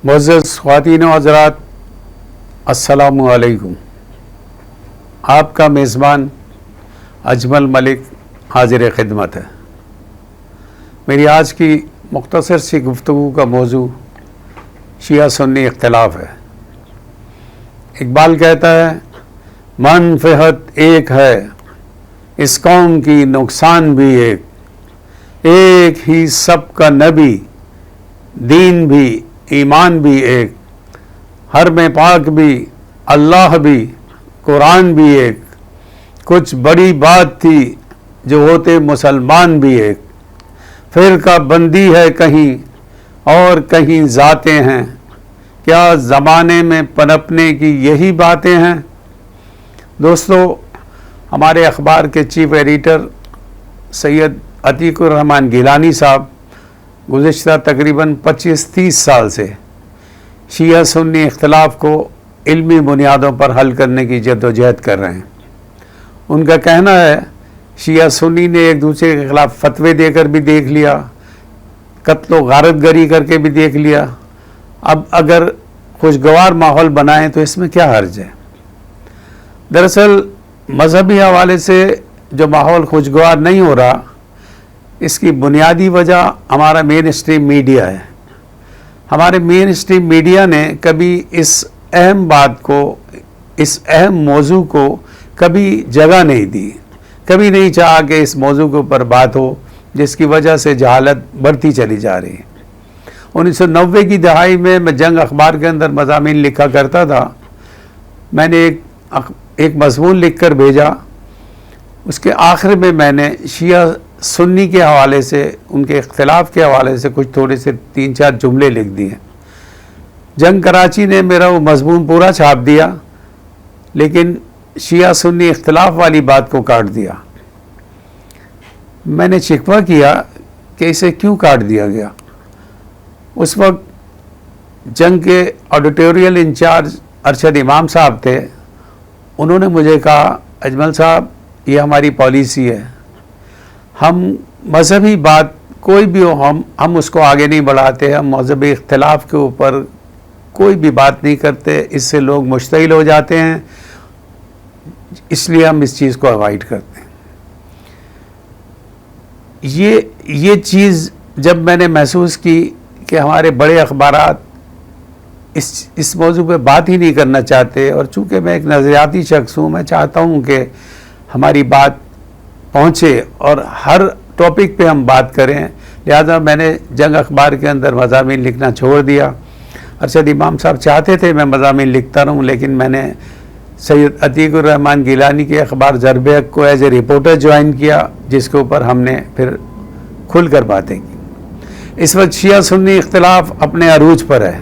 मुअज़्ज़ज़ ख़वातीन व हज़रात, अस्सलामु अलैकुम। आपका मेज़बान अजमल मलिक हाज़िर ख़िदमत है। मेरी आज की मुख्तसर सी गुफ्तगू का मौजू शिया सुन्नी इख्तिलाफ है। इकबाल कहता है, मनफ़हत एक है इस कौम की, नुकसान भी एक ही सबका नबी, दीन भी ईमान भी एक, हर में पाक भी अल्लाह भी कुरान भी एक, कुछ बड़ी बात थी जो होते मुसलमान भी एक, फ़िरका बंदी है कहीं और कहीं ज़ातें हैं, क्या ज़माने में पनपने की यही बातें हैं। दोस्तों, हमारे अखबार के चीफ एडिटर सैयद अतीकुर रहमान गिलानी साहब गुज़िश्ता तकरीबन 25-30 साल से शिया सुन्नी इख्तिलाफ को इल्मी बुनियादों पर हल करने की जद्दोजहद कर रहे हैं। उनका कहना है, शिया सुन्नी ने एक दूसरे के ख़िलाफ़ फतवे देकर भी देख लिया, कत्ल गारतगरी करके भी देख लिया, अब अगर खुशगवार माहौल बनाएं तो इसमें क्या हर्ज है। दरअसल मजहबी हवाले से जो माहौल खुशगवार नहीं हो रहा, इसकी बुनियादी वजह हमारा मेन स्ट्रीम मीडिया है। हमारे मेन स्ट्रीम मीडिया ने कभी इस अहम बात को, इस अहम मौजू को कभी जगह नहीं दी, कभी नहीं चाहा कि इस मौजू के ऊपर बात हो, जिसकी वजह से जहालत बढ़ती चली जा रही है। 1990 की दहाई में मैं जंग अखबार के अंदर मज़ामीन लिखा करता था। मैंने एक मज़मून लिख कर भेजा, उसके आखिर में मैंने शिया सुन्नी के हवाले से, उनके इख्तिलाफ के हवाले से कुछ थोड़े से 3-4 जुमले लिख दिए। जंग कराची ने मेरा वो मज़मून पूरा छाप दिया, लेकिन शिया सुन्नी इख्तिलाफ वाली बात को काट दिया। मैंने शिकवा किया कि इसे क्यों काट दिया गया। उस वक्त जंग के एडिटोरियल इंचार्ज अरशद इमाम साहब थे। उन्होंने मुझे कहा, अजमल साहब, ये हमारी पॉलिसी है, हम मजहबी बात कोई भी हो हम उसको आगे नहीं बढ़ाते, हम मजहबी इख्तिलाफ के ऊपर कोई भी बात नहीं करते, इससे लोग मुश्तइल हो जाते हैं, इसलिए हम इस चीज़ को अवॉइड करते हैं। ये चीज़ जब मैंने महसूस की कि हमारे बड़े अखबारात इस मौजू पे बात ही नहीं करना चाहते, और चूँकि मैं एक नज़रियाती शख्स हूँ, मैं चाहता हूँ कि हमारी बात पहुँचे और हर टॉपिक पे हम बात करें, लिहाजा मैंने जंग अखबार के अंदर मज़ामीन लिखना छोड़ दिया। अरशद इमाम साहब चाहते थे मैं मज़ामीन लिखता रहूँ, लेकिन मैंने सैयद अतीकुर रहमान गिलानी के अखबार ज़रबे हक़ को एज ए रिपोर्टर ज्वाइन किया, जिसके ऊपर हमने फिर खुल कर बातें की। इस वक्त शिया सुन्नी इख्तिलाफ अपने अरूज पर है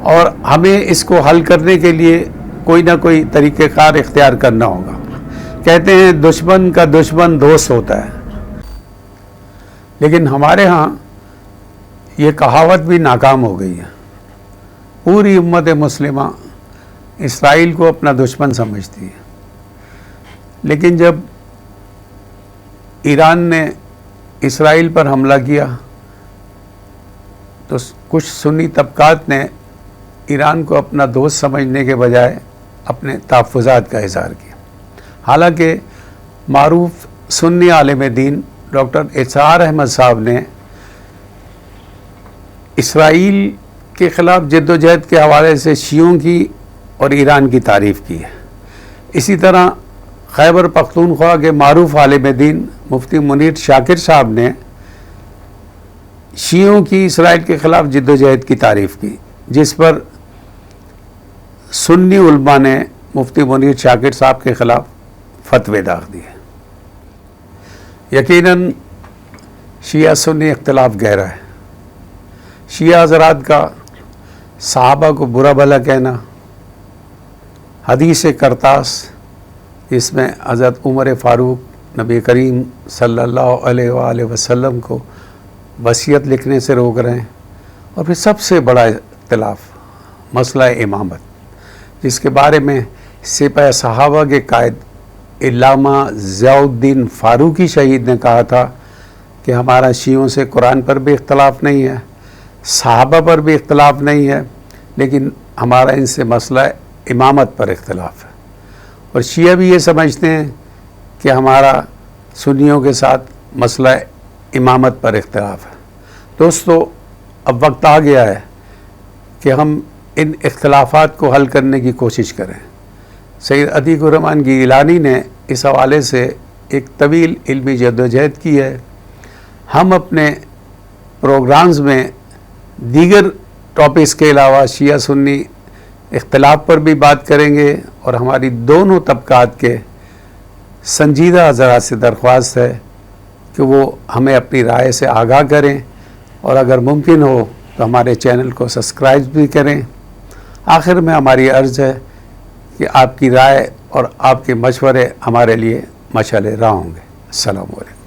और हमें इसको हल करने के लिए कोई ना कोई तरीक़ेकार इख्तियार करना होगा। कहते हैं दुश्मन का दुश्मन दोस्त होता है, लेकिन हमारे यहाँ ये कहावत भी नाकाम हो गई है। पूरी उम्मत मुस्लिमा इसराइल को अपना दुश्मन समझती है, लेकिन जब ईरान ने इसराइल पर हमला किया तो कुछ सुन्नी तबकात ने ईरान को अपना दोस्त समझने के बजाय अपने तहफ़्फ़ुज़ात का इज़हार किया। हालांकि मारूफ सुन्नी आलिम दीन डॉक्टर इसार अहमद साहब ने इसराइल के ख़िलाफ़ जद्दोजहद के हवाले से शियों की और ईरान की तारीफ़ की है। इसी तरह खैबर पख्तूनख्वा के मारूफ आलिम दीन मुफ्ती मुनीर शाकिर साहब ने शियों की इसराइल के ख़िलाफ़ जद्दोजहद की तारीफ़ की, जिस पर सुन्नी उलमा ने मुफ्ती मुनीर शाकिर साहब के ख़िलाफ़ फतवे दाग दिए। यकीनन शिया सुन्नी इख्तिलाफ गहरा है। शिया हज़रात का सहाबा को बुरा भला कहना, हदीस करतास, इसमें हज़रत उमर फ़ारूक नबी करीम सल्लल्लाहु अलैहि वसल्लम को वसीयत लिखने से रोक रहे हैं, और फिर सबसे बड़ा इख्तिलाफ मसला इमामत, जिसके बारे में सिपाह सहाबा के कायद इल्लामा ज़ियाउद्दीन फ़ारूकी शहीद ने कहा था कि हमारा शियों से कुरान पर भी इख्तलाफ नहीं है, صحابہ پر بھی اختلاف نہیں ہے، لیکن ہمارا ان سے مسئلہ امامت پر اختلاف ہے، اور شیعہ بھی یہ سمجھتے ہیں کہ ہمارا سنیوں کے ساتھ مسئلہ امامت پر اختلاف ہے۔ دوستو، اب وقت آ گیا ہے کہ ہم ان اختلافات کو حل کرنے کی کوشش کریں۔ سید عتیق الرحمن گیلانی نے اس حوالے سے ایک طویل علمی جدوجہد کی ہے۔ ہم اپنے پروگرامز میں دیگر ٹاپکس کے علاوہ شیعہ سنی اختلاف پر بھی بات کریں گے، اور ہماری دونوں طبقات کے سنجیدہ حضرات سے درخواست ہے کہ وہ ہمیں اپنی رائے سے آگاہ کریں، اور اگر ممکن ہو تو ہمارے چینل کو سبسکرائب بھی کریں۔ آخر میں ہماری عرض ہے کہ آپ کی رائے اور آپ کے مشورے ہمارے لیے مشعل راہ ہوں گے۔ السلام علیکم۔